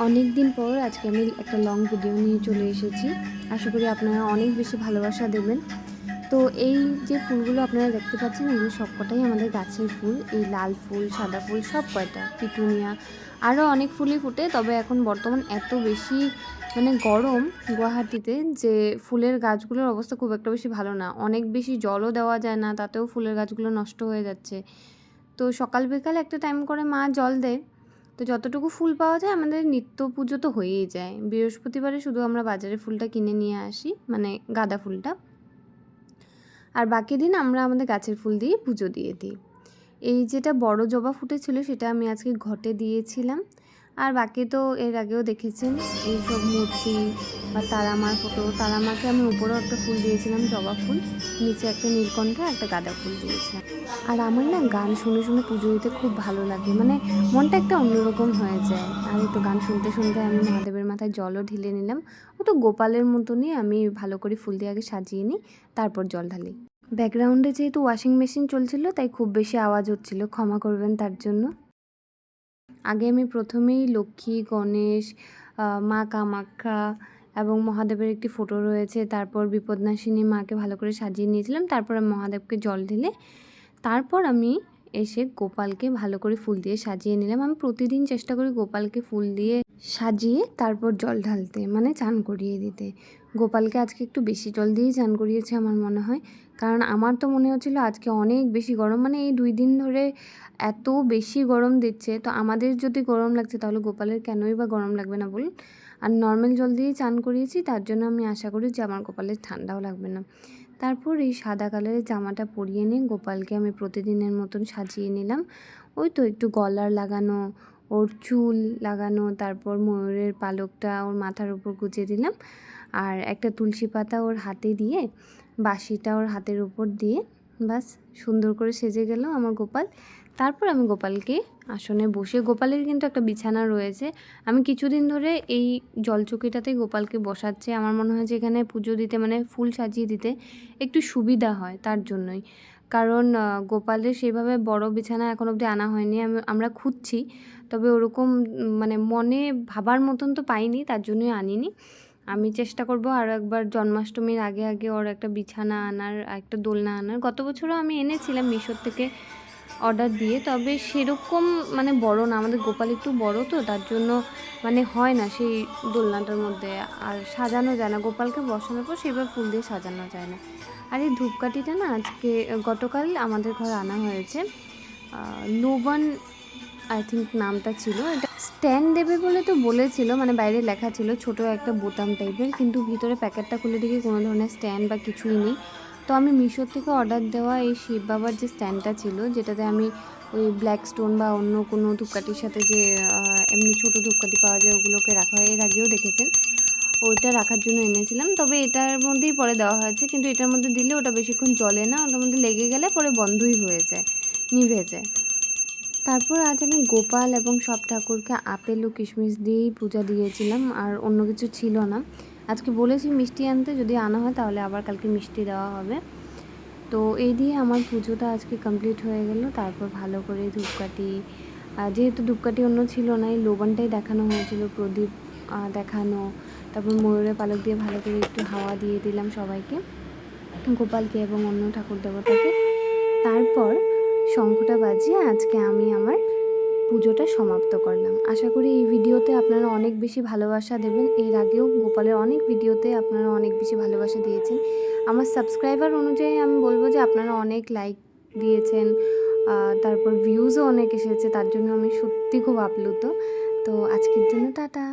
অনেক দিন পর আজকে আমি একটা লং ভিডিও নিয়ে চলে এসেছি। আশা করি আপনারা অনেক বেশি ভালোবাসা দেবেন। তো এই যে ফুলগুলো আপনারা দেখতে পাচ্ছেন, এগুলো সবকটাই আমাদের গাছের ফুল। এই লাল ফুল, সাদা ফুল সব কয়টা, পিটুনিয়া আরও অনেক ফুলই ফুটে। তবে এখন বর্তমান এত বেশি গরম গুয়াহাটিতে, যে ফুলের গাছগুলোর অবস্থা খুব একটা বেশি ভালো না। অনেক বেশি জলও দেওয়া যায় না, তাতেও ফুলের গাছগুলো নষ্ট হয়ে যাচ্ছে। তো সকাল বিকাল একটা টাইম করে মা জল দেয়। তো যতটুকু ফুল পাওয়া যায় আমাদের নিত্য পুজো তো হয়েই যায়। বৃহস্পতিবারে শুধু আমরা বাজারে ফুলটা কিনে নিয়ে আসি, মানে গাঁদা ফুলটা। আর বাকি দিন আমরা আমাদের গাছের ফুল দিয়ে পুজো দিয়ে দিই। এই যেটা বড় জবা ফুটেছিল সেটা আমি আজকে ঘটে দিয়েছিলাম। আর বাকি তো এর আগেও দেখেছেন এইসব মূর্তি বা তারামার ফটো, তারামাকে আমি উপরেও একটা ফুল দিয়েছিলাম, জবা ফুল, নিচে একটা নীলকণ্ঠ, একটা গাঁদা ফুল দিয়েছিলাম। আর আমার না গান শুনে শুনে পুজো দিতে খুব ভালো লাগে, মনটা একটা অন্যরকম হয়ে যায়। আর এই তো গান শুনতে শুনতে আমি মহাদেবের মাথায় জলও ঢেলে নিলাম। ও তো গোপালের মতনই আমি ভালো করে ফুল দিয়ে আগে সাজিয়ে নিই, তারপর জল ঢালি। ব্যাকগ্রাউন্ডে যেহেতু ওয়াশিং মেশিন চলছিল, তাই খুব বেশি আওয়াজ হচ্ছিল, ক্ষমা করবেন তার জন্য। আগে আমি প্রথমেই লক্ষ্মী, গণেশ, মা কামাখ্যা এবং মহাদেবের একটি ফটো রয়েছে, তারপর বিপদনাশিনী মাকে ভালো করে সাজিয়ে নিয়েছিলাম। তারপর আমি মহাদেবকে জল ঢেলে তারপর আমি এসে গোপালকে ভালো করে ফুল দিয়ে সাজিয়ে নিলাম। আমি প্রতিদিন চেষ্টা করি গোপালকে ফুল দিয়ে সাজিয়ে তারপর জল ঢালতে, চান করিয়ে দিতে। গোপালকে আজকে একটু বেশি জল দিয়েই চান করিয়েছে আমার মনে হয়, কারণ আমার তো মনে হচ্ছিলো আজকে অনেক বেশি গরম, এই 2 দিন ধরে এত বেশি গরম দিচ্ছে। তো আমাদের যদি গরম লাগছে তাহলে গোপালের কেনই বা গরম লাগবে না বলুন। আর নর্মাল জল দিয়েই চান করিয়েছি, তার জন্য আমি আশা করি যে আমার গোপালের ঠান্ডাও লাগবে না। তারপর এই সাদা কালারের জামাটা পরিয়ে নিয়ে গোপালকে আমি প্রতিদিনের মতন সাজিয়ে নিলাম। ওই তো একটু গলার লাগানো, ওর চুল লাগানো, তারপর ময়ূরের পালকটা ওর মাথার উপর গুজে দিলাম, আর একটা তুলসী পাতা ওর হাতে দিয়ে, বাঁশিটা ওর হাতের উপর দিয়ে, বাস সুন্দর করে সেজে গেল আমার গোপাল। তারপর আমি গোপালকে আসনে বসে, গোপালের কিন্তু একটা বিছানা রয়েছে, আমি কিছুদিন ধরে এই জলচৌকিটাতে গোপালকে বসাচ্ছি। আমার মনে হয় যে এখানে পুজো দিতে, ফুল সাজিয়ে দিতে একটু সুবিধা হয়, তার জন্যই। কারণ গোপালের সেভাবে বড় বিছানা এখন অবধি আনা হয়নি, আমরা খুঁজছি। তবে ওরকম মনে ভাবার মতন তো পাইনি, তার জন্যই আনিনি। আমি চেষ্টা করব আরও একবার জন্মাষ্টমীর আগে আগে ওর একটা বিছানা আনার, একটা দোলনা আনার। গত বছরও আমি এনেছিলাম মিশোর থেকে অর্ডার দিয়ে, তবে সেরকম বড় না, আমাদের গোপাল একটু বড়, তো তার জন্য হয় না সেই দোলনাটার মধ্যে, আর সাজানো যায় না। গোপালকে বসানোর পর সেভাবে ফুল দিয়ে সাজানো যায় না। আর এই ধূপকাঠিটা না গতকাল আমাদের ঘরে আনা হয়েছে, লোবান আই থিঙ্ক নামটা ছিল। এটা স্ট্যান্ড দেবে বলে তো বলেছিল, বাইরে লেখা ছিল ছোট একটা বোতাম টাইপের, কিন্তু ভিতরে প্যাকেটটা খুলে দেখি কোনো ধরনের স্ট্যান্ড বা কিছুই নেই। তো আমি মিশোর থেকে অর্ডার দেওয়া এই শিব বাবার যে স্ট্যান্ডটা ছিল, যেটাতে আমি ওই ব্ল্যাক স্টোন বা অন্য কোনো ধূপকাঠির সাথে যে এমনি ছোটো ধূপকাঠি পাওয়া যায় ওগুলোকে রাখা হয়, এর আগেও দেখেছেন, ওইটা রাখার জন্য এনেছিলাম। তবে এটার মধ্যেই পরে দেওয়া হয়েছে, কিন্তু এটার মধ্যে দিলে ওটা বেশিক্ষণ জ্বলে না, ওটার মধ্যে লেগে গেলে পরে বন্ধই হয়ে যায়, নিভে যায়। তারপর আজ আমি গোপাল এবং সব ঠাকুরকে আপেল ও কিশমিশ দিয়েই পূজা দিয়েছিলাম, আর অন্য কিছু ছিল না। আজকে বলেছি মিষ্টি আনতে, যদি আনা হয় তাহলে আবার কালকে মিষ্টি দেওয়া হবে। তো এই দিয়ে আমার পুজোটা আজকে কমপ্লিট হয়ে গেল। তারপর ভালো করে ধূপকাঠি, যেহেতু ধূপকাঠি অন্য ছিল না, এই লোবানটাই দেখানো হয়েছিল, প্রদীপ দেখানো, তারপর ময়ূরের পালক দিয়ে ভালো করে একটু হাওয়া দিয়ে দিলাম সবাইকে, গোপালকে এবং অন্য ঠাকুর দেবতাকে। তারপর শঙ্খটা বাজিয়ে আজকে আমি আমার পুজোটা সমাপ্ত করলাম। আশা করি এই ভিডিওতে আপনারা অনেক বেশি ভালোবাসা দেবেন। এর আগেও গোপালের অনেক ভিডিওতে আপনারা অনেক বেশি ভালোবাসা দিয়েছেন। আমার সাবস্ক্রাইবার অনুযায়ী আমি বলবো যে আপনারা অনেক লাইক দিয়েছেন, তারপর ভিউজও অনেক এসেছে, তার জন্য আমি সত্যি খুব আপ্লুত। তো আজকের জন্য টাটা।